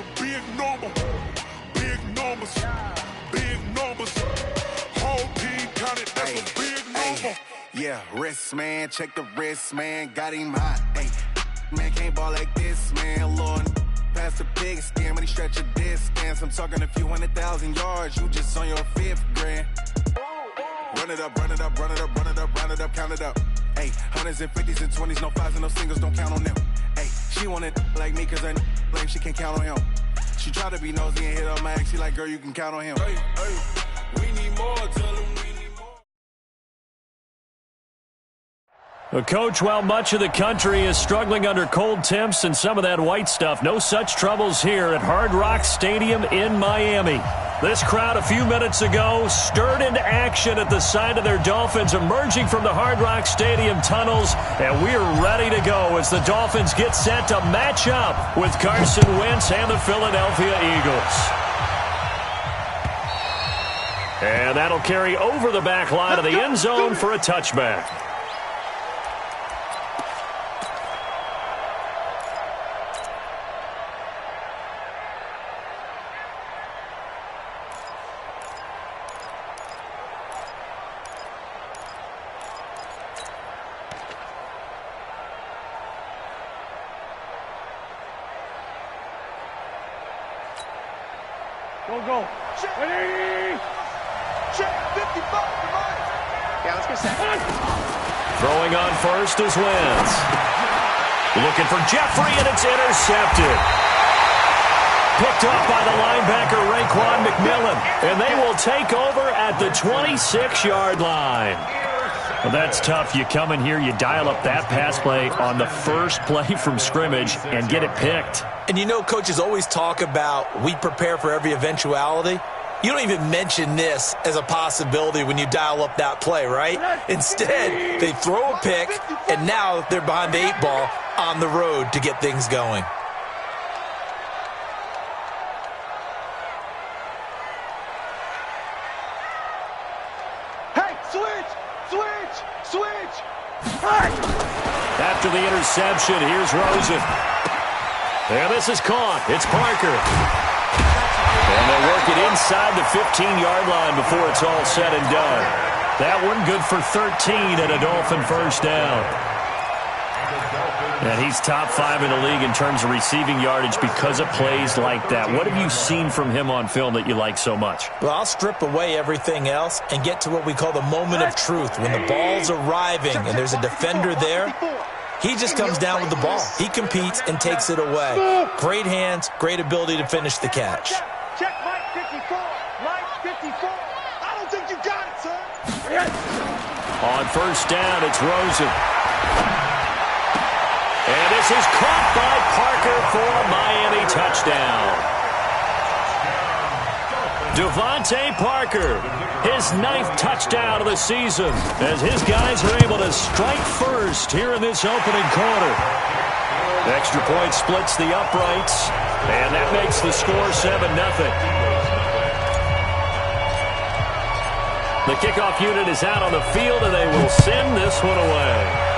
a big number. Big numbers. Big numbers. Whole team counted, that's a big number. Yeah, wrist, man. Check the wrist, man. Got him hot. Ay, man, can't ball like this, man. Lord, past the pig skin, but he stretch a distance. I'm talking a few 100,000 yards. You just on your 5th grand. Run it up, run it up, run it up, run it up, run it up, count it up. Hey, hundreds and 50s and 20s, no 5s and no singles, don't count on them. Hey, she want it like me, cause I blame she can't count on him. She try to be nosy and hit up my ex, she like, girl, you can count on him. Hey, we need more, tell him we need more. Well, Coach, while much of the country is struggling under cold temps and some of that white stuff, no such troubles here at Hard Rock Stadium in Miami. This crowd a few minutes ago stirred into action at the side of their Dolphins emerging from the Hard Rock Stadium tunnels, and we're ready to go as the Dolphins get set to match up with Carson Wentz and the Philadelphia Eagles. And that'll carry over the back line of the end zone for a touchback. Go. Check. Ready. Check. 55. Come on. Yeah, let's go second. Throwing on first is Wentz. Looking for Jeffrey, and it's intercepted. Picked off by the linebacker Raekwon McMillan, and they will take over at the 26-yard line. Well, that's tough. You come in here, you dial up that pass play on the first play from scrimmage and get it picked. And you know, coaches always talk about we prepare for every eventuality. You don't even mention this as a possibility when you dial up that play, right? Instead, they throw a pick, and now they're behind the 8 ball on the road to get things going. Hey, switch. Hey! After the interception, here's Rosen. And this is caught. It's Parker. And they'll work it inside the 15-yard line before it's all said and done. That one good for 13 and a Dolphin first down. And he's top 5 in the league in terms of receiving yardage because of plays like that. What have you seen from him on film that you like so much? Well, I'll strip away everything else and get to what we call the moment of truth. When the ball's arriving and there's a defender there, he just comes down with the ball. He competes and takes it away. Great hands, great ability to finish the catch. Check Mike 54. Mike 54. I don't think you got it, sir. On first down, it's Rosen. And this is caught by Parker for a Miami touchdown. Devontae Parker, his 9th touchdown of the season, as his guys are able to strike first here in this opening quarter. Extra point splits the uprights, and that makes the score 7-0. The kickoff unit is out on the field, and they will send this one away.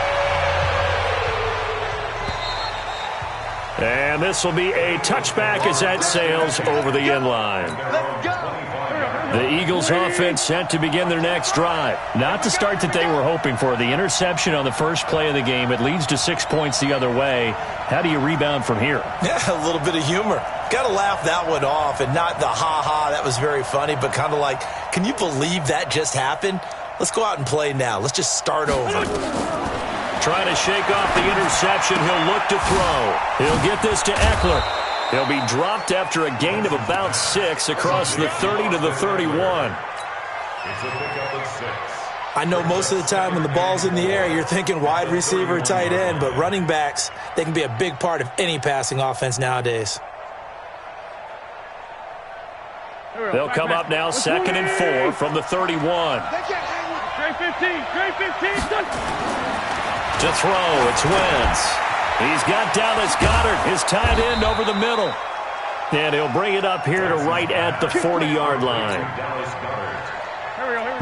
And this will be a touchback as that sails over the end line. The Eagles offense set to begin their next drive. Not the start that they were hoping for. The interception on the first play of the game. It leads to 6 points the other way. How do you rebound from here? Yeah, a little bit of humor. Got to laugh that one off, and not the ha-ha, that was very funny, but kind of like, can you believe that just happened? Let's go out and play now. Let's just start over. Trying to shake off the interception. He'll look to throw. He'll get this to Eckler. He'll be dropped after a gain of about 6 across the 30 to the 31. I know most of the time when the ball's in the air, you're thinking wide receiver, tight end, but running backs, they can be a big part of any passing offense nowadays. They'll come up now 2nd and 4 from the 31. Great 15. To throw, it's Wentz. He's got Dallas Goedert, his tight end, over the middle. And he'll bring it up here to right at the 40-yard line.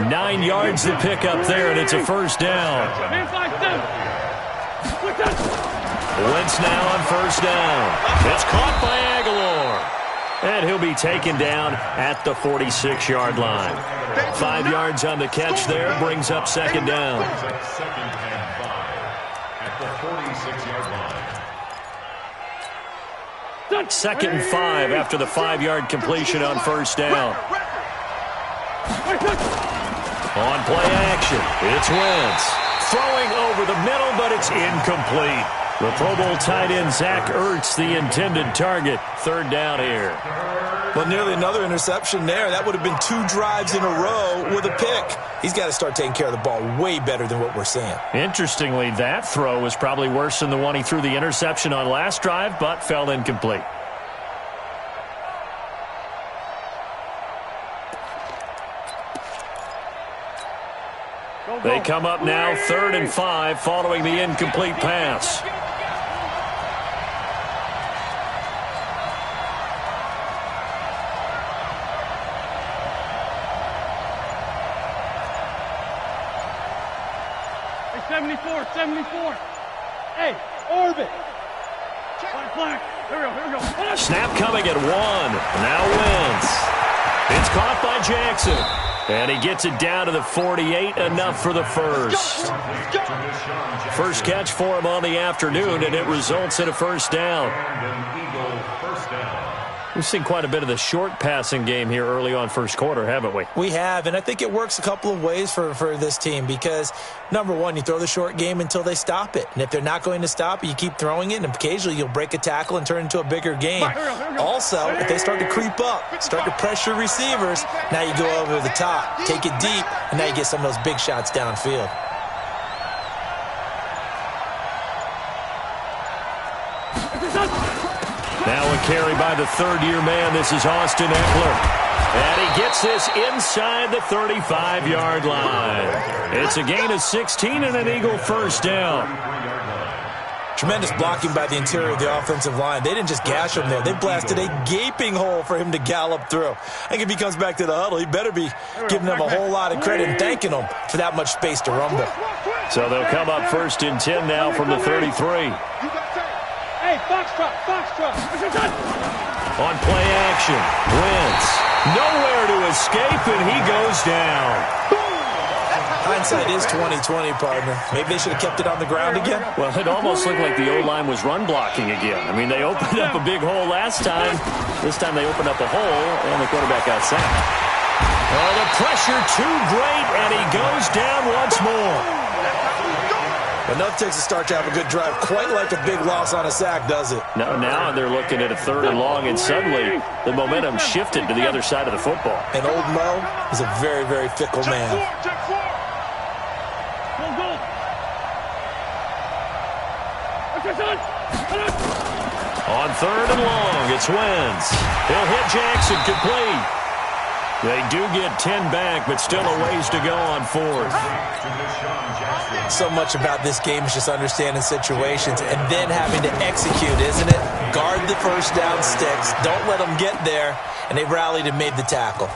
9 yards to pick up there, and it's a first down. Wentz now on first down. It's caught by Aguilar. And he'll be taken down at the 46-yard line. 5 yards on the catch there, brings up second down. Second and 5 at the 46-yard line. Second and 5 after the 5-yard completion on first down. On play action, it's Wentz. Throwing over the middle, but it's incomplete. The Pro Bowl tight end Zach Ertz, the intended target. Third down here. Well, nearly another interception there. That would have been 2 drives in a row with a pick. He's got to start taking care of the ball way better than what we're seeing. Interestingly, that throw was probably worse than the one he threw the interception on last drive, but fell incomplete. They come up now 3rd and 5 following the incomplete pass. Hey, 74. Hey, orbit. Flag. Here we go. Snap coming at 1. Now Wentz. It's caught by Jackson. And he gets it down to the 48, enough for the first. First catch for him on the afternoon, and it results in a first down. We've seen quite a bit of the short passing game here early on first quarter, haven't we? We have, and I think it works a couple of ways for this team because, number one, you throw the short game until they stop it. And if they're not going to stop it, you keep throwing it, and occasionally you'll break a tackle and turn it into a bigger game. Also, if they start to creep up, start to pressure receivers, now you go over the top, take it deep, and now you get some of those big shots downfield. Now a carry by the third-year man. This is Austin Eckler. And he gets this inside the 35-yard line. It's a gain of 16 and an Eagle first down. Tremendous blocking by the interior of the offensive line. They didn't just gash him there. They blasted a gaping hole for him to gallop through. I think if he comes back to the huddle, he better be giving them a whole lot of credit and thanking them for that much space to rumble. So they'll come up 1st and 10 now from the 33. Hey, Foxtrot. On play action, Wentz. Nowhere to escape, and he goes down. Hindsight is 20/20, partner. Maybe they should have kept it on the ground again. Well, it almost looked like the O-line was run blocking again. I mean, they opened up a big hole last time. This time they opened up a hole, and the quarterback got sacked. Oh, the pressure too great, and he goes down once more. Enough takes a start to have a good drive. Quite like a big loss on a sack, does it? No, now they're looking at a 3rd and long, and suddenly the momentum shifted to the other side of the football. And old Mo is a very, very fickle man. On 3rd and long, it's Wentz. He'll hit Jackson complete. They do get 10 back, but still a ways to go on 4th. So much about this game is just understanding situations and then having to execute, isn't it? Guard the first down sticks. Don't let them get there. And they rallied and made the tackle.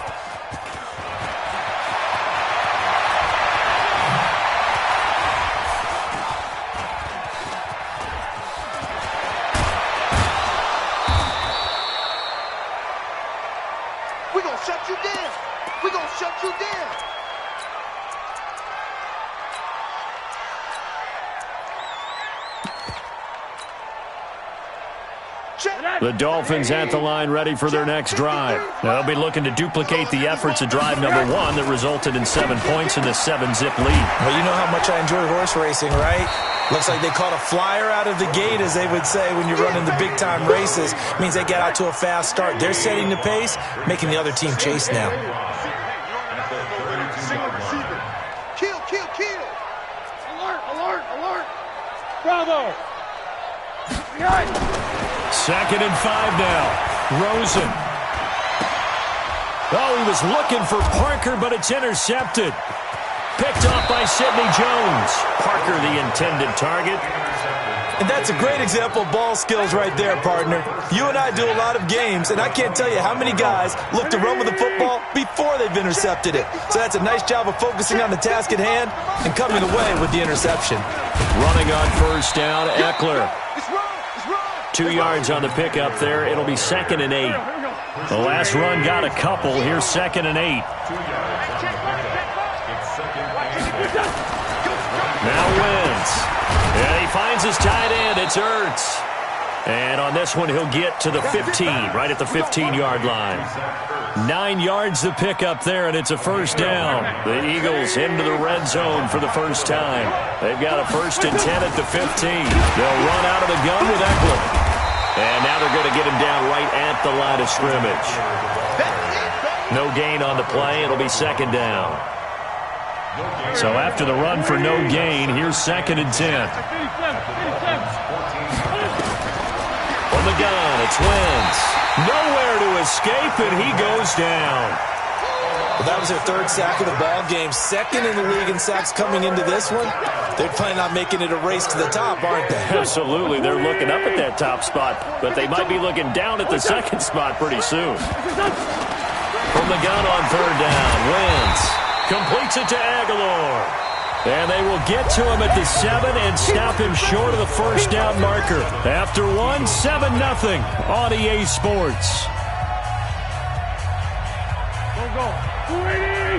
We're going to shut you down. We're going to shut you down. The Dolphins at the line ready for their next drive. They'll be looking to duplicate the efforts of drive number 1 that resulted in 7 points in the 7-zip lead. Well, you know how much I enjoy horse racing, right? Looks like they caught a flyer out of the gate, as they would say when you're running the big-time races. Means they get out to a fast start. They're setting the pace, making the other team chase now. Kill. Alert. Bravo. 2nd and 5 now. Rosen. Oh, he was looking for Parker, but it's intercepted. Picked off by Sidney Jones. Parker, the intended target. And that's a great example of ball skills right there, partner. You and I do a lot of games, and I can't tell you how many guys look to run with the football before they've intercepted it. So that's a nice job of focusing on the task at hand and coming away with the interception. Running on first down, Eckler. 2 yards on the pickup there. It'll be 2nd and 8. The last run got a couple. Here's 2nd and 8. Now Wentz. And he finds his tight end. It's Ertz. And on this one, he'll get to the 15, right at the 15-yard line. 9 yards to pick up there, and it's a first down. The Eagles into the red zone for the first time. They've got a 1st and 10 at the 15. They'll run out of the gun with Eckler. And now they're going to get him down right at the line of scrimmage. No gain on the play. It'll be 2nd down. So after the run for no gain, here's 2nd and 10. From the gun, it's Wentz. Nowhere to escape, and he goes down. Well, that was their 3rd sack of the ball game. 2nd in the league in sacks coming into this one. They're planning on making it a race to the top, aren't they? Absolutely. They're looking up at that top spot, but they might be looking down at the 2nd spot pretty soon. From the gun on 3rd down, Wentz completes it to Aguilar. And they will get to him at the 7 and stop him short of the first down marker. After 7-0 on EA Sports.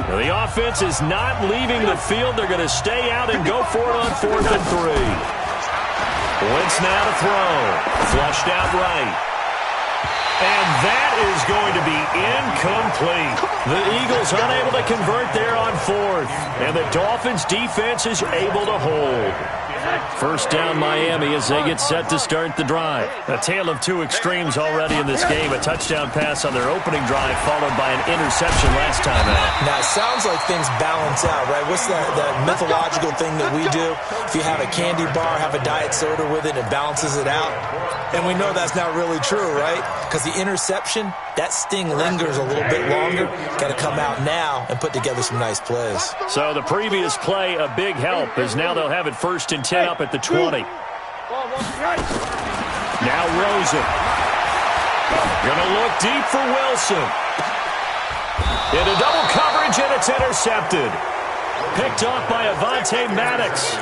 Well, the offense is not leaving the field. They're going to stay out and go for it on 4th and 3. Wentz now to throw. Flushed out right. And that is going to be incomplete. The Eagles unable to convert there on 4th. And the Dolphins' defense is able to hold. First down Miami as they get set to start the drive. A tale of two extremes already in this game. A touchdown pass on their opening drive followed by an interception last time out. Now, it sounds like things balance out, right? What's that mythological thing that we do? If you have a candy bar, have a diet soda with it, it balances it out. And we know that's not really true, right? Because the interception, that sting lingers a little bit longer. Got to come out now and put together some nice plays. So the previous play, a big help, as now they'll have it 1st and 10 up at the 20. Now Rosen. Gonna look deep for Wilson. Into double coverage, and it's intercepted. Picked off by Avonte Maddox.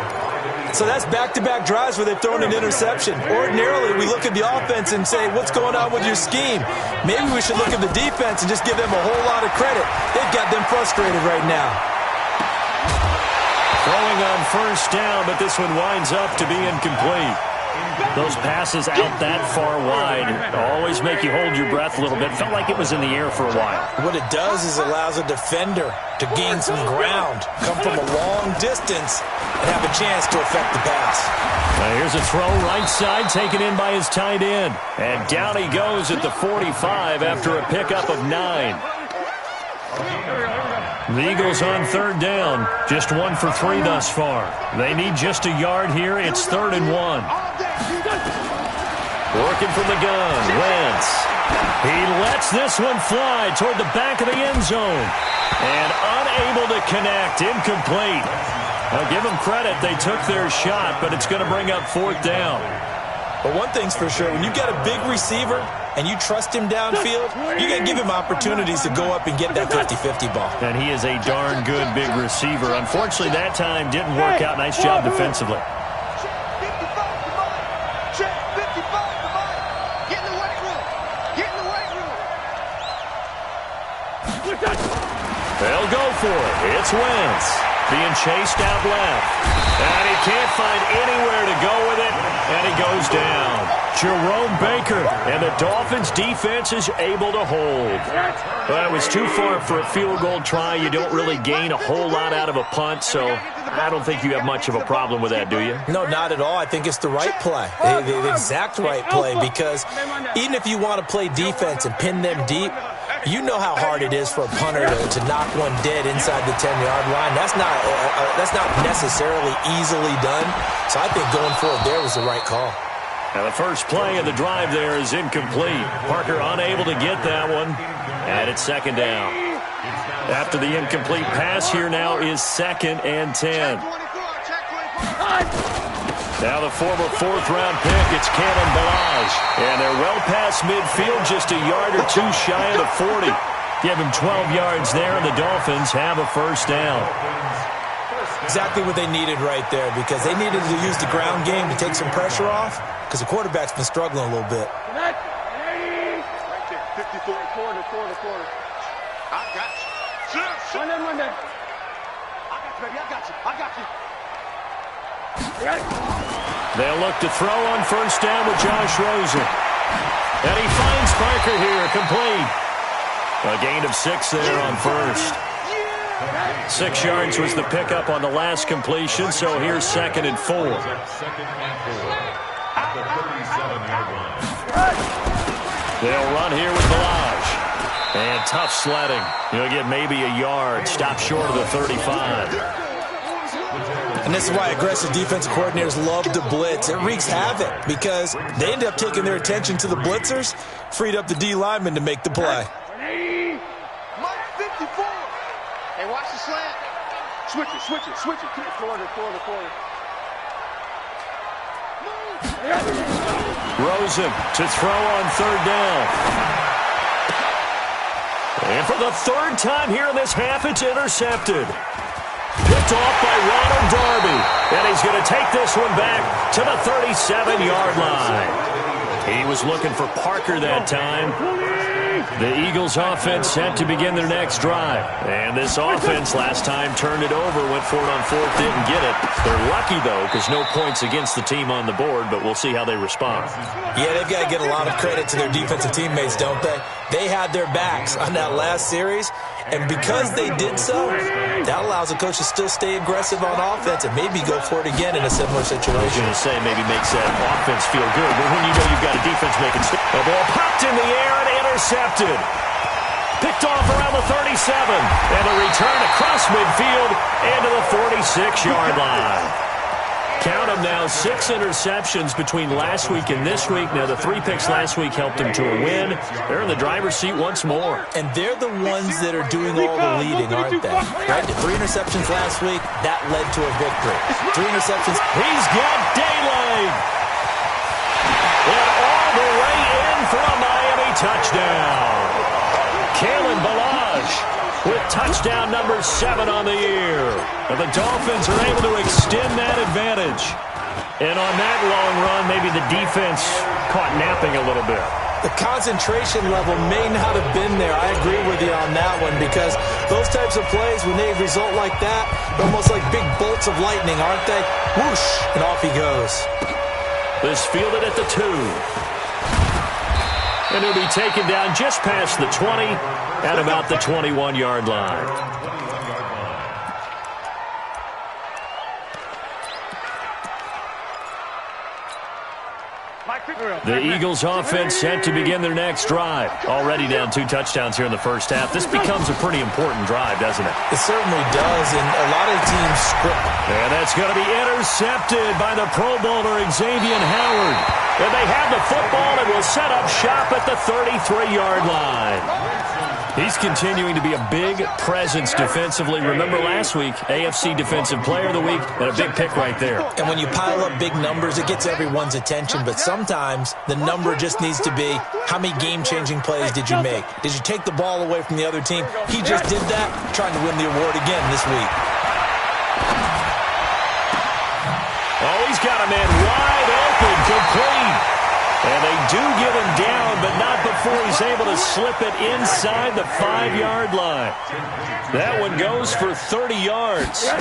So that's back-to-back drives where they've thrown an interception. Ordinarily, we look at the offense and say, what's going on with your scheme? Maybe we should look at the defense and just give them a whole lot of credit. They've got them frustrated right now. Throwing on 1st down, but this one winds up to be incomplete. Those passes out that far wide always make you hold your breath a little bit. Felt like it was in the air for a while. What it does is it allows a defender to gain some ground, come from a long distance, and have a chance to affect the pass. Now here's a throw right side taken in by his tight end. And down he goes at the 45 after a pickup of 9. The Eagles on 3rd down. Just 1 for 3 thus far. They need just a yard here. It's 3rd and 1. Working from the gun. Wentz. He lets this one fly toward the back of the end zone. And unable to connect. Incomplete. Now give them credit. They took their shot, but it's going to bring up 4th down. But one thing's for sure, when you got a big receiver and you trust him downfield, you got to give him opportunities to go up and get that 50-50 ball. And he is a darn good big receiver. Unfortunately, that time didn't work out. Nice job defensively. They'll go for it. It's Wentz being chased out left. And he can't find anywhere to go with it. And he goes down. Jerome Baker, and the Dolphins defense is able to hold. Well, it was too far for a field goal try. You don't really gain a whole lot out of a punt, so I don't think you have much of a problem with that, do you? No, not at all. I think it's the right play, the exact right play, because even if you want to play defense and pin them deep, you know how hard it is for a punter to knock one dead inside the 10-yard line. That's not necessarily easily done. So I think going forward there was the right call. Now the first play of the drive there is incomplete. Parker unable to get that one, and it's 2nd down. After the incomplete pass, here now is 2nd and 10. Now the former 4th-round pick, it's Kalen Ballage. And they're well past midfield, just a yard or two shy of the 40. Give him 12 yards there, and the Dolphins have a first down. Exactly what they needed right there, because they needed to use the ground game to take some pressure off, because the quarterback's been struggling a little bit. Quarter. I got you. One day. I got you, baby. I got you. They'll look to throw on first down with Josh Rosen. And he finds Parker here, complete. A gain of 6 there on first. 6 yards was the pickup on the last completion, so here's 2nd and 4. They'll run here with Balaj. And tough sledding. He'll get maybe a yard. Stop short of the 35. And this is why aggressive defensive coordinators love to blitz. It wreaks havoc because they end up taking their attention to the blitzers, freed up the D lineman to make the play. Mike 54. Hey, watch the slant. Switch it. Quarter. Rosen to throw on third down. And for the 3rd time here in this half, it's intercepted. Picked off by Ronald Darby. And he's going to take this one back to the 37-yard line. He was looking for Parker that time. The Eagles offense set to begin their next drive. And this offense last time turned it over, went for it on 4th, didn't get it. They're lucky, though, because no points against the team on the board, but we'll see how they respond. Yeah, they've got to get a lot of credit to their defensive teammates, don't they? They had their backs on that last series, and because they did so, that allows the coach to still stay aggressive on offense and maybe go for it again in a similar situation. I was going to say maybe makes that offense feel good, but when you know you've got a defense making a ball popped in the air and intercepted. Picked off around the 37, and a return across midfield into the 46-yard line. Count them now, 6 interceptions between last week and this week. Now, the 3 picks last week helped them to a win. They're in the driver's seat once more. And they're the ones that are doing all the leading, aren't they? Right? The 3 interceptions last week, that led to a victory. 3 interceptions. He's got daylight. And all the way in for a Miami touchdown. Kalen Balaj with touchdown number 7 on the year. And the Dolphins are able to extend that advantage. And on that long run, maybe the defense caught napping a little bit. The concentration level may not have been there. I agree with you on that one because those types of plays, when they result like that, they're almost like big bolts of lightning, aren't they? Whoosh, and off he goes. This fielded at the 2. And he'll be taken down just past the 20 at about the 21-yard line. The Eagles offense set to begin their next drive. Already down 2 touchdowns here in the first half. This becomes a pretty important drive, doesn't it? It certainly does, and a lot of teams script. And that's going to be intercepted by the Pro Bowler Xavier Howard. And they have the football and will set up shop at the 33-yard line. He's continuing to be a big presence defensively. Remember last week, AFC Defensive Player of the Week, and a big pick right there. And when you pile up big numbers, it gets everyone's attention. But sometimes the number just needs to be, how many game-changing plays did you make? Did you take the ball away from the other team? He just did that, trying to win the award again this week. Oh, he's got a man wide open, complete. And they do get him down, but not before he's able to slip it inside the 5-yard line. That one goes for 30 yards. They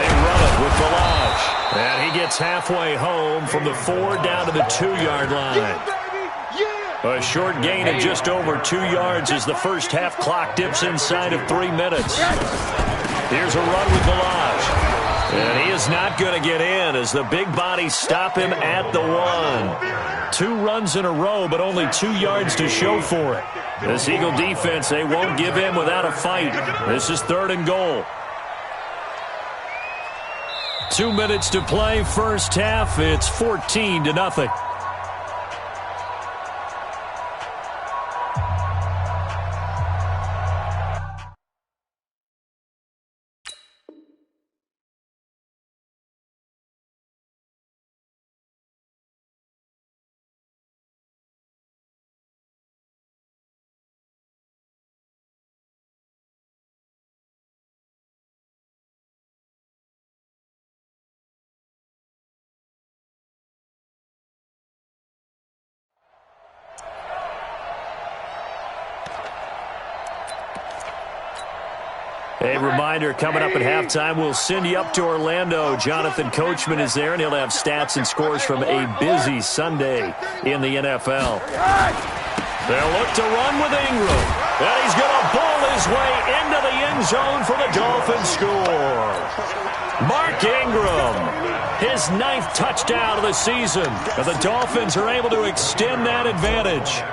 run it with Balaj. And he gets halfway home from the 4 down to the 2-yard line. A short gain of just over 2 yards as the first half clock dips inside of 3 minutes. Here's a run with Balaj. And he is not going to get in as the big bodies stop him at the 1. 2 runs in a row, but only 2 yards to show for it. This Eagle defense, they won't give in without a fight. This is 3rd and goal. 2 minutes to play, first half. It's 14-0. A reminder, coming up at halftime, we'll send you up to Orlando. Jonathan Coachman is there, and he'll have stats and scores from a busy Sunday in the NFL. They'll look to run with Ingram. And he's going to ball his way into the end zone for the Dolphins score. Mark Ingram, his 9th touchdown of the season. And the Dolphins are able to extend that advantage.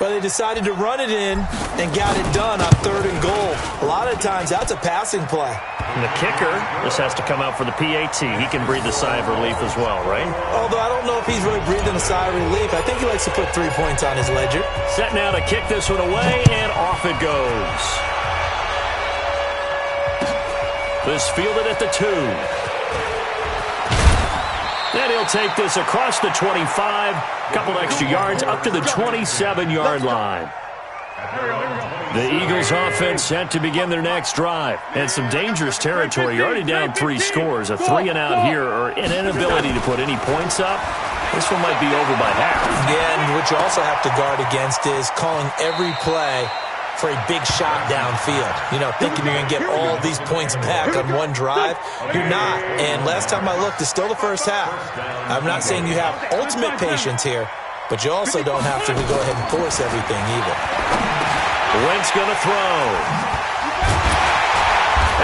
Well, they decided to run it in and got it done on 3rd and goal. A lot of times, that's a passing play. And the kicker just has to come out for the PAT. He can breathe a sigh of relief as well, right? Although I don't know if he's really breathing a sigh of relief. I think he likes to put 3 points on his ledger. Set now to kick this one away, and off it goes. This fielded at the 2. And he'll take this across the 25. A couple extra yards up to the 27-yard line. The Eagles offense set to begin their next drive. And some dangerous territory. You're already down 3 scores. A 3-and-out here or an inability to put any points up. This one might be over by half. Yeah, and what you also have to guard against is calling every play for a big shot downfield. You know, thinking you're going to get all these points back on one drive. You're not. And last time I looked, it's still the first half. I'm not saying you have ultimate patience here, but you also don't have to go ahead and force everything either. Wentz going to throw.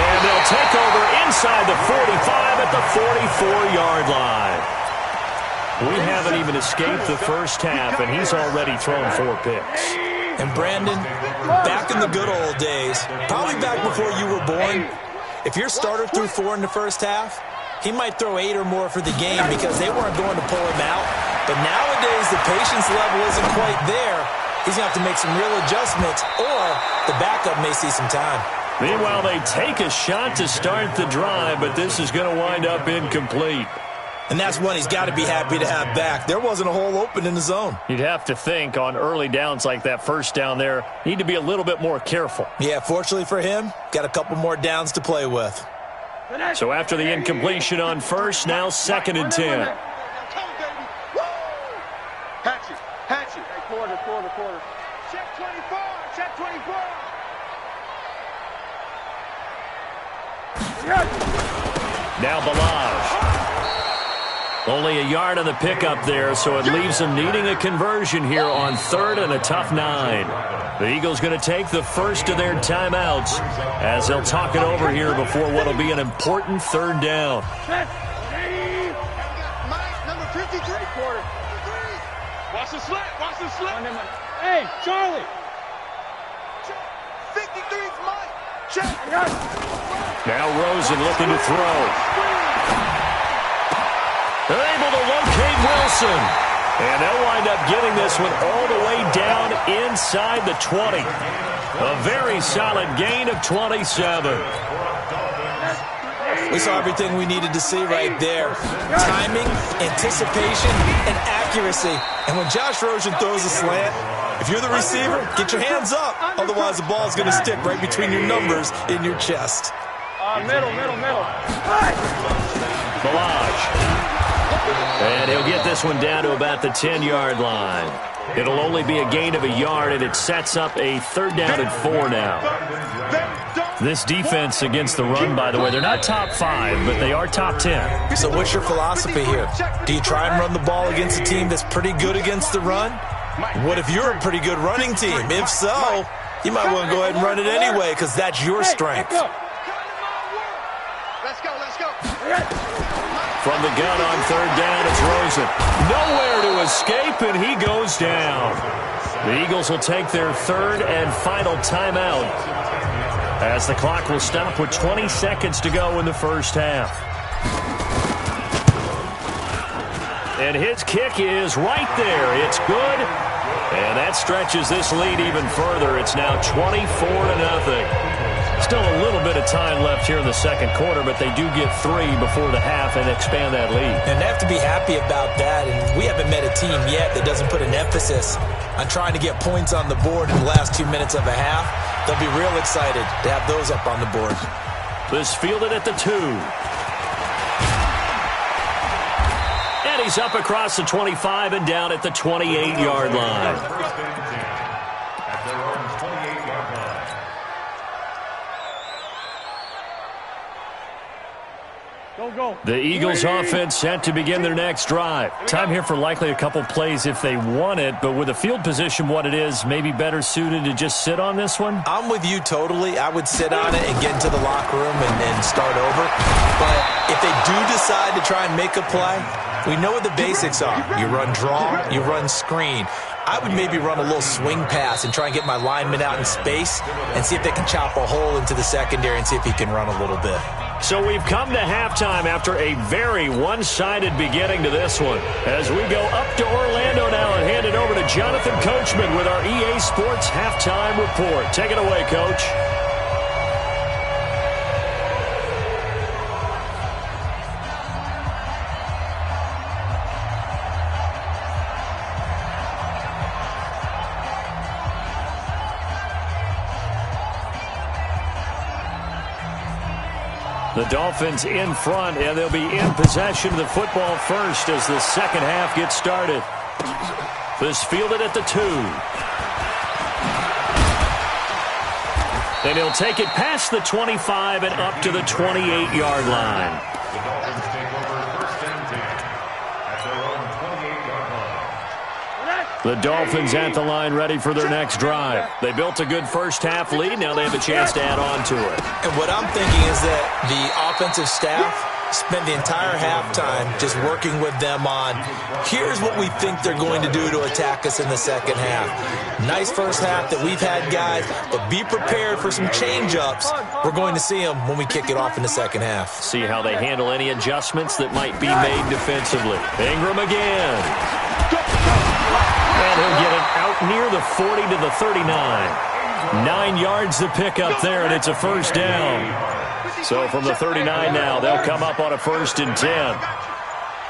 And they'll take over inside the 45 at the 44-yard line. We haven't even escaped the first half, and he's already thrown 4 picks. And Brandon, back in the good old days, probably back before you were born, if your starter threw 4 in the first half, he might throw 8 or more for the game because they weren't going to pull him out. But nowadays, the patience level isn't quite there. He's going to have to make some real adjustments, or the backup may see some time. Meanwhile, they take a shot to start the drive, but this is going to wind up incomplete. And that's one he's got to be happy to have back. There wasn't a hole open in the zone. You'd have to think on early downs like that first down there, need to be a little bit more careful. Yeah, fortunately for him, got a couple more downs to play with. So after the incompletion on first, now 2nd and 10. Hatchet. Quarter. Check 24. Now Balaj. Only a yard on the pickup there, so it leaves them needing a conversion here on 3rd and a tough 9. The Eagles going to take the first of their timeouts as they'll talk it over here before what will be an important 3rd down. Number 53. Watch the slip. Hey, Charlie. 53's Mike. Check. Now Rosen looking to throw. They're able to locate Wilson. And they'll wind up getting this one all the way down inside the 20. A very solid gain of 27. We saw everything we needed to see right there. Timing, anticipation, and accuracy. And when Josh Rosen throws a slant, if you're the receiver, get your hands up. Otherwise, the ball is going to stick right between your numbers in your chest. Middle. Balaj. And he'll get this one down to about the 10-yard line. It'll only be a gain of a yard, and it sets up a 3rd down and 4 now. This defense against the run, by the way, they're not top 5, but they are top 10. So what's your philosophy here? Do you try and run the ball against a team that's pretty good against the run? What if you're a pretty good running team? If so, you might want to go ahead and run it anyway because that's your strength. Let's go. From the gun on 3rd down, it's Rosen. Nowhere to escape, and he goes down. The Eagles will take their 3rd and final timeout as the clock will stop with 20 seconds to go in the first half. And his kick is right there. It's good, and that stretches this lead even further. It's now 24-0. Still a little bit of time left here in the second quarter, but they do get 3 before the half and expand that lead. And they have to be happy about that, and we haven't met a team yet that doesn't put an emphasis on trying to get points on the board in the last 2 minutes of a half. They'll be real excited to have those up on the board. This fielded at the 2. And he's up across the 25 and down at the 28-yard line. The Eagles offense set to begin their next drive. Time here for likely a couple plays if they want it, but with the field position what it is, maybe better suited to just sit on this one? I'm with you totally. I would sit on it and get into the locker room and start over. But if they do decide to try and make a play, we know what the basics are. You run draw, you run screen. I would maybe run a little swing pass and try and get my lineman out in space and see if they can chop a hole into the secondary and see if he can run a little bit. So we've come to halftime after a very one-sided beginning to this one. As we go up to Orlando now and hand it over to Jonathan Coachman with our EA Sports Halftime Report. Take it away, Coach. The Dolphins in front, and they'll be in possession of the football first as the second half gets started. This fielded at the 2. And he'll take it past the 25 and up to the 28-yard line. The Dolphins take over first and 10 at their own 28-yard line. The Dolphins at the line ready for their next drive. They built a good first half lead. Now they have a chance to add on to it. And what I'm thinking is that the offensive staff spent the entire halftime just working with them on, here's what we think they're going to do to attack us in the second half. Nice first half that we've had, guys, but be prepared for some change-ups. We're going to see them when we kick it off in the second half. See how they handle any adjustments that might be made defensively. Ingram again. And he'll get it out near the 40 to the 39. 9 yards to pick up there, and it's a first down. So from the 39 now, they'll come up on a 1st and 10.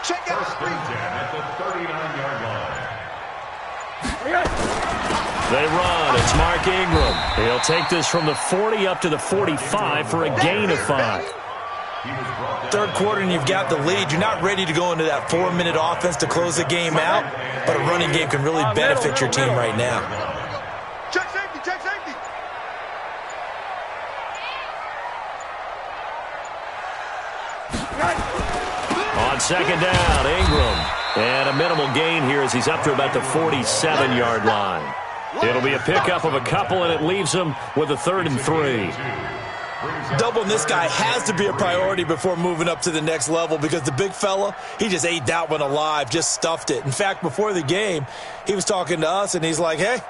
First and 10 at the 39-yard line. They run. It's Mark Ingram. He'll take this from the 40 up to the 45 for a gain of 5. Third quarter and you've got the lead. You're not ready to go into that 4-minute offense to close the game out, but a running game can really benefit your team right now. Check safety, check safety. On second down, Ingram. And a minimal gain here as he's up to about the 47-yard line. It'll be a pickup of a couple, and it leaves him with a 3rd and 3. Doubling this guy has to be a priority before moving up to the next level because the big fella, he just ate that one alive, just stuffed it. In fact, before the game, he was talking to us, and he's like, hey,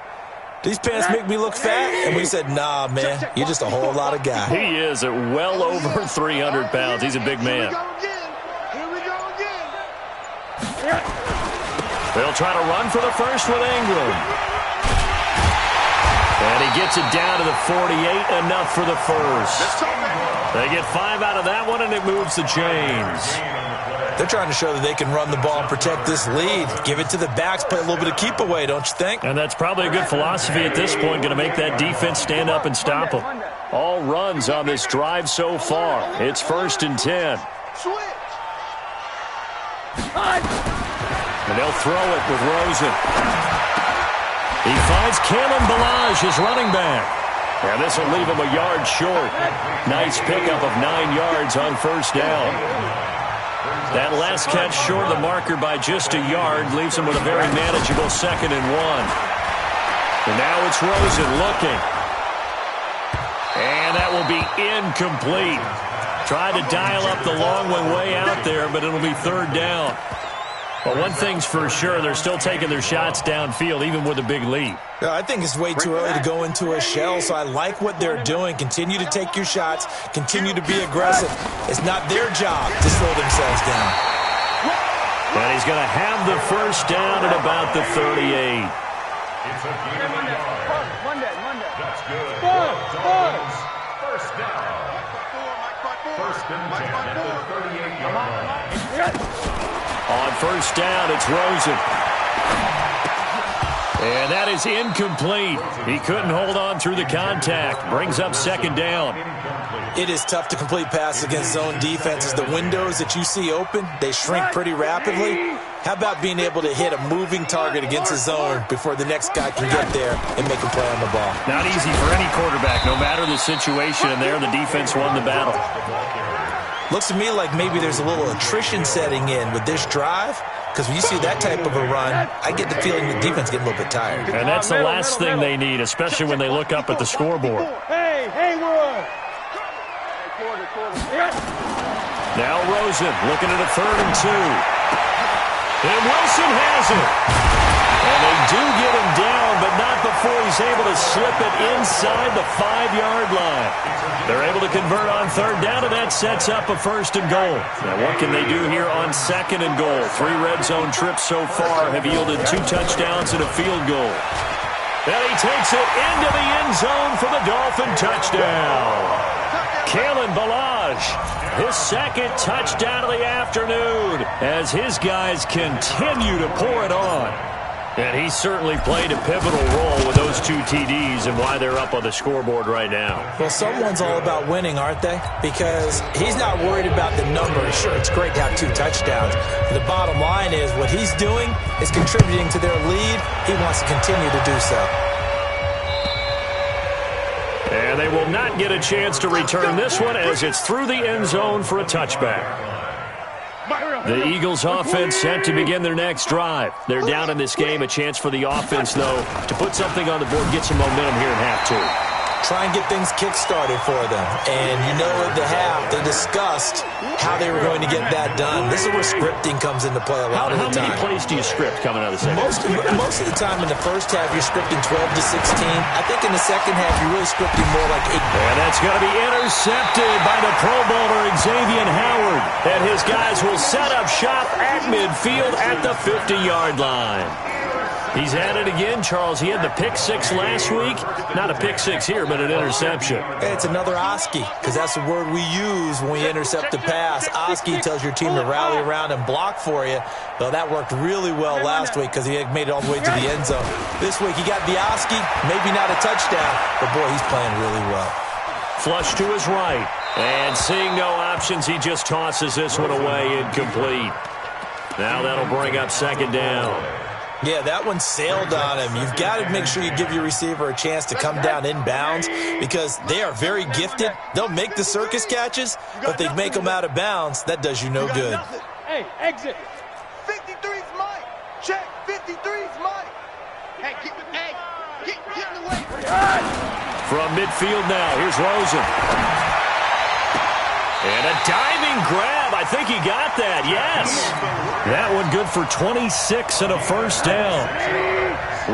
these pants make me look fat? And we said, nah, man, you're just a whole lot of guy. He is at well over 300 pounds. He's a big man. Here we go again. They'll try to run for the first with Ingram. And he gets it down to the 48, enough for the first. They get 5 out of that one, and it moves the chains. They're trying to show that they can run the ball and protect this lead. Give it to the backs, play a little bit of keep away, don't you think? And that's probably a good philosophy at this point, going to make that defense stand up and stop them. All runs on this drive so far. It's 1st and 10. And they'll throw it with Rosen. He finds Kalen Ballage, his running back. And this will leave him a yard short. Nice pickup of 9 yards on first down. That last catch short of the marker by just a yard leaves him with a very manageable 2nd and 1. And now it's Rosen looking. And that will be incomplete. Tried to dial up the long one way out there, but it'll be 3rd down. But one thing's for sure, they're still taking their shots downfield, even with a big lead. I think it's way too early to go into a shell, so I like what they're doing. Continue to take your shots. Continue to be aggressive. It's not their job to slow themselves down. And he's going to have the first down at about the 38. It's a gain of a yard. Monday. That's good. Dolphins. First down. First and 10 at the 38-yard line. On first down, it's Rosen. And that is incomplete. He couldn't hold on through the contact. Brings up 2nd down. It is tough to complete passes against zone defenses. The windows that you see open, they shrink pretty rapidly. How about being able to hit a moving target against a zone before the next guy can get there and make a play on the ball? Not easy for any quarterback, no matter the situation, and there the defense won the battle. Looks to me like maybe there's a little attrition setting in with this drive, because when you see that type of a run, I get the feeling the defense getting a little bit tired. And that's the last thing they need, especially when they look up at the scoreboard. Hey, Hayward! Now Rosen looking at a 3rd and 2. And Wilson has it. And they do get him down, but not before he's able to slip it inside the 5-yard line. They're able to convert on 3rd down, and that sets up a 1st and goal. Now what can they do here on 2nd and goal? 3 red zone trips so far have yielded 2 touchdowns and a field goal. And he takes it into the end zone for the Dolphin touchdown. Kalen Ballage, his 2nd touchdown of the afternoon as his guys continue to pour it on. And he certainly played a pivotal role with those 2 TDs and why they're up on the scoreboard right now. Well, someone's all about winning, aren't they? Because he's not worried about the numbers. Sure, it's great to have 2 touchdowns. But the bottom line is what he's doing is contributing to their lead. He wants to continue to do so. And they will not get a chance to return this one as it's through the end zone for a touchback. The Eagles offense set to begin their next drive. They're down in this game. A chance for the offense, though, to put something on the board, get some momentum here in half 2. Try and get things kick-started for them. And you know at the half, they discussed how they were going to get that done. This is where scripting comes into play a lot of the time. How many plays do you script coming out of the second? Most of the time in the first half, you're scripting 12 to 16. I think in the second half, you're really scripting more like 8. And that's going to be intercepted by the Pro Bowler Xavier Howard. And his guys will set up shop at midfield at the 50-yard line. He's at it again, Charles. He had the pick 6 last week. Not a pick 6 here, but an interception. It's another Oski, because that's the word we use when we intercept a pass. Oski tells your team to rally around and block for you. Well, that worked really well last week because he made it all the way to the end zone. This week he got the Oski, maybe not a touchdown, but boy, he's playing really well. Flush to his right. And seeing no options, he just tosses this one away incomplete. Now that'll bring up 2nd down. Yeah, that one sailed on him. You've got to make sure you give your receiver a chance to come down inbounds because they are very gifted. They'll make the circus catches, but they make them out of bounds. That does you no good. Hey, exit. 53's Mike. Check. 53's Mike. Hey, get in the way. From midfield now, here's Rosen. And a diving grab. I think he got that. Yes. That one good for 26 and a 1st down.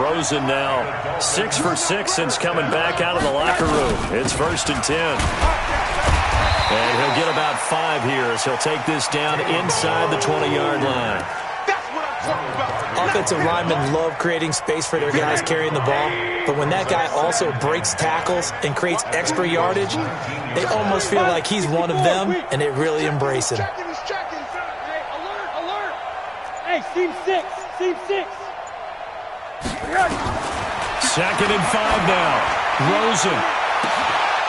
Rosen now 6 for 6 since coming back out of the locker room. It's 1st and 10. And he'll get about 5 here as he'll take this down inside the 20-yard line. Offensive linemen love creating space for their guys carrying the ball, but when that guy also breaks tackles and creates extra yardage, they almost feel like he's one of them, and they really embrace it. Hey, alert. Hey, seam 6. 2nd and 5 now. Rosen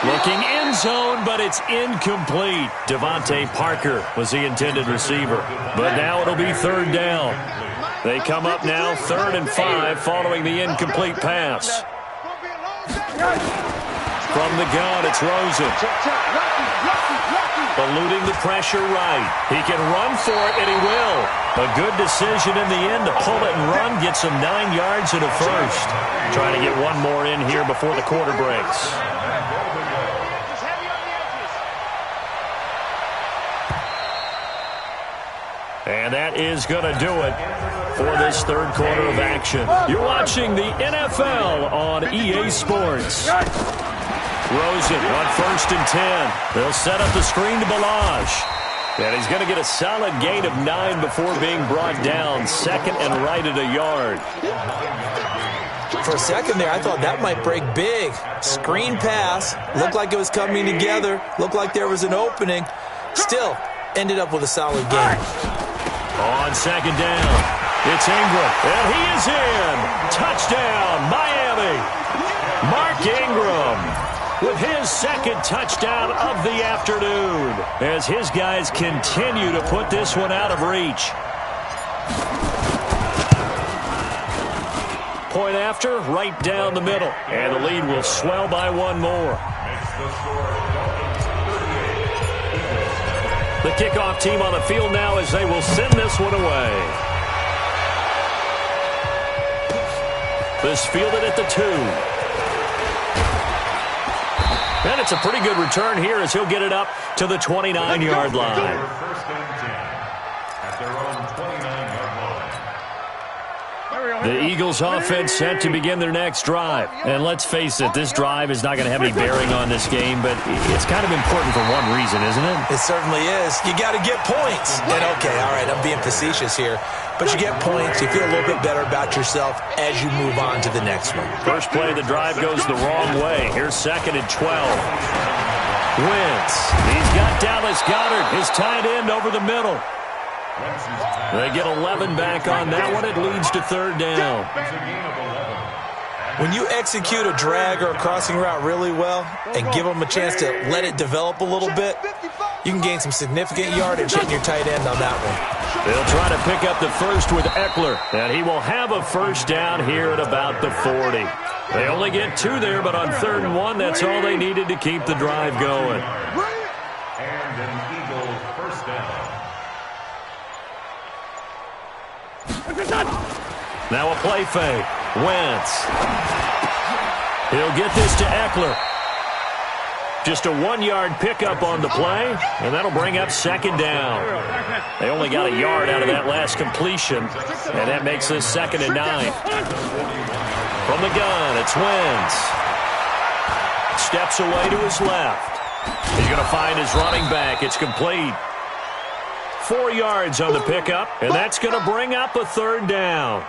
looking end zone, but it's incomplete. Devontae Parker was the intended receiver, but now it'll be 3rd down. They come up now 3rd and 5 following the incomplete pass. From the gun, it's Rosen. Eluding the pressure right. He can run for it, and he will. A good decision in the end to pull it and run. Gets him 9 yards and a 1st. Trying to get one more in here before the quarter breaks. And that is going to do it for this 3rd quarter of action. You're watching the NFL on EA Sports. Rosen on 1st and 10. They'll set up the screen to Ballage. And he's going to get a solid gain of 9 before being brought down. 2nd and right at a yard. For a second there, I thought that might break big. Screen pass. Looked like it was coming together. Looked like there was an opening. Still, ended up with a solid gain. On 2nd down, it's Ingram, and he is in. Touchdown, Miami. Mark Ingram with his 2nd touchdown of the afternoon as his guys continue to put this one out of reach. Point after, right down the middle, and the lead will swell by 1 more. The kickoff team on the field now as they will send this one away. This fielded at the 2. And it's a pretty good return here as he'll get it up to the 29-yard line. First and 10 at their own 29-yard line. The Eagles offense set to begin their next drive. And let's face it, this drive is not going to have any bearing on this game, but it's kind of important for one reason, isn't it? It certainly is. You got to get points. And okay, all right, I'm being facetious here. But you get points, you feel a little bit better about yourself as you move on to the next one. First play of the drive goes the wrong way. Here's 2nd and 12. Wentz. He's got Dallas Goedert, his tight end, over the middle. They get 11 back on that one. It leads to 3rd down. When you execute a drag or a crossing route really well and give them a chance to let it develop a little bit, you can gain some significant yardage hitting your tight end on that one. They'll try to pick up the first with Eckler, and he will have a first down here at about the 40. They only get 2 there, but on 3rd and 1, that's all they needed to keep the drive going. And an Eagle first down. Now a play fake. Wentz. He'll get this to Eckler. Just a 1-yard pickup on the play, and that'll bring up 2nd down. They only got a yard out of that last completion, and that makes this 2nd and 9. From the gun, it's Wentz. Steps away to his left. He's going to find his running back. It's complete. 4 yards on the pickup, and that's going to bring up a 3rd down.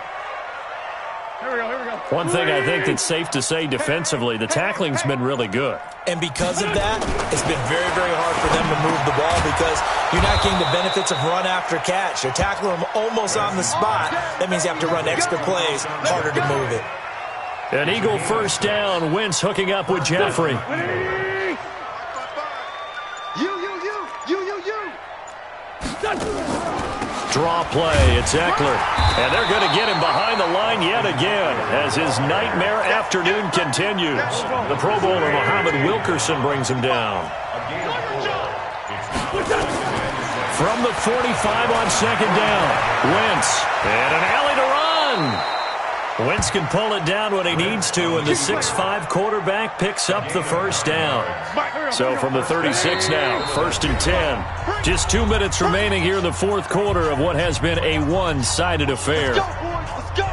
One thing I think that's safe to say defensively, the tackling's been really good. And because of that, it's been very, very hard for them to move the ball because you're not getting the benefits of run after catch. You're tackling them almost on the spot. That means you have to run extra plays, harder to move it. An Eagle first down. Wentz hooking up with Jeffrey. Draw play. It's Eckler. And they're going to get him behind the line yet again as his nightmare afternoon continues. The Pro Bowler Muhammad Wilkerson brings him down. From the 45 on 2nd down. Wentz. And an alley to run. Wentz can pull it down when he needs to, and the 6'5" quarterback picks up the first down. So from the 36 now, 1st and 10. Just 2 minutes remaining here in the 4th quarter of what has been a one-sided affair. Let's go.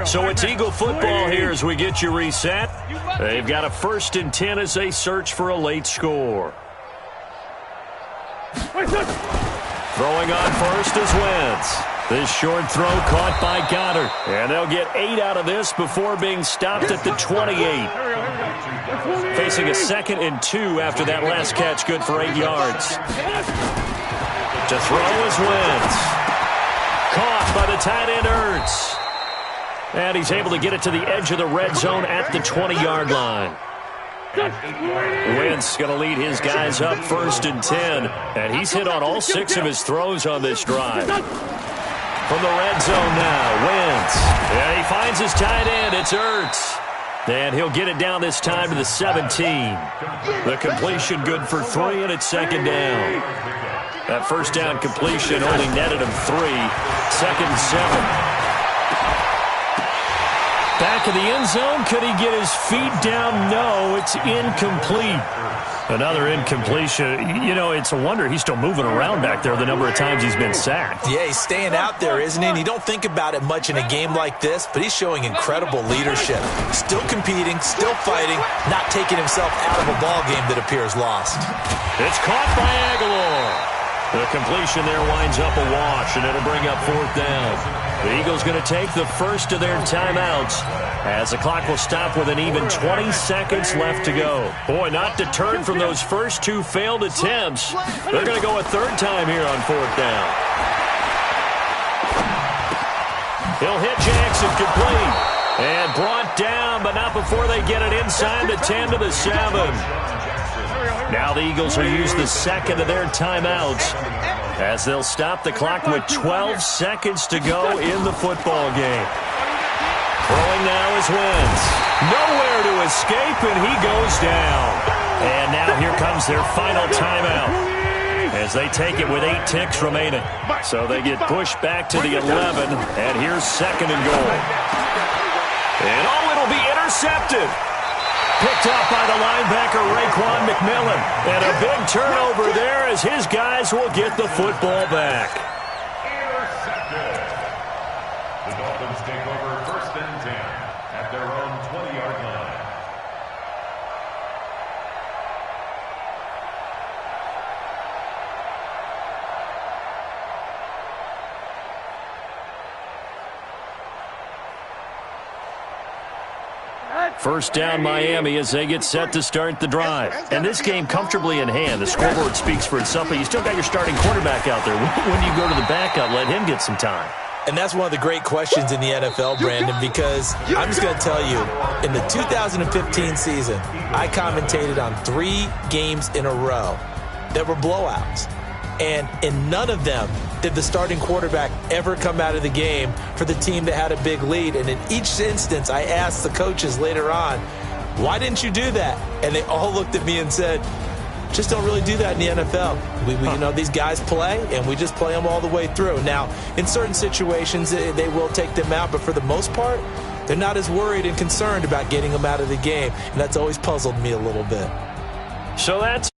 So it's Eagle football here as we get you reset. They've got a 1st and 10 as they search for a late score. Throwing on first is Wentz. This short throw caught by Goedert. And they'll get 8 out of this before being stopped at the 28. Facing a 2nd and 2 after that last catch, good for 8 yards. To throw is Wentz. Caught by the tight end Ertz. And he's able to get it to the edge of the red zone at the 20-yard line. Wentz going to lead his guys up 1st and 10. And he's hit on all 6 of his throws on this drive. From the red zone now, Wentz. And he finds his tight end. It's Ertz. And he'll get it down this time to the 17. The completion good for 3, and it's 2nd down. That first down completion only netted him 3. 2nd and 7. Back of the end zone. Could he get his feet down? No, it's incomplete. Another incompletion. You know, it's a wonder he's still moving around back there the number of times he's been sacked. Yeah, he's staying out there, isn't he? And you don't think about it much in a game like this, but he's showing incredible leadership. Still competing, still fighting, not taking himself out of a ball game that appears lost. It's caught by Aguilar. The completion there winds up a wash, and it'll bring up 4th down. The Eagles going to take the first of their timeouts as the clock will stop with an even 20 seconds left to go. Boy, not deterred from those first 2 failed attempts. They're going to go a 3rd time here on 4th down. He'll hit Jackson complete. And brought down, but not before they get it inside the 10 to the 7. Now the Eagles will use the 2nd of their timeouts as they'll stop the clock with 12 seconds to go in the football game. Throwing now is Wentz. Nowhere to escape, and he goes down. And now here comes their final timeout as they take it with 8 ticks remaining. So they get pushed back to the 11, and here's 2nd and goal. And it'll be intercepted. Picked up by the linebacker, Raekwon McMillan. And a big turnover there as his guys will get the football back. Intercepted. The Dolphins take over 1st and 10 at their own 20-yard line. First down Miami as they get set to start the drive. And this game comfortably in hand. The scoreboard speaks for itself, but you still got your starting quarterback out there. When do you go to the backup, let him get some time? And that's one of the great questions in the NFL, Brandon, because I'm just going to tell you, in the 2015 season, I commentated on 3 games in a row that were blowouts. And in none of them did the starting quarterback ever come out of the game for the team that had a big lead. And in each instance, I asked the coaches later on, why didn't you do that? And they all looked at me and said, just don't really do that in the NFL. You know, these guys play, and we just play them all the way through. Now, in certain situations, they will take them out, but for the most part, they're not as worried and concerned about getting them out of the game. And that's always puzzled me a little bit. So that's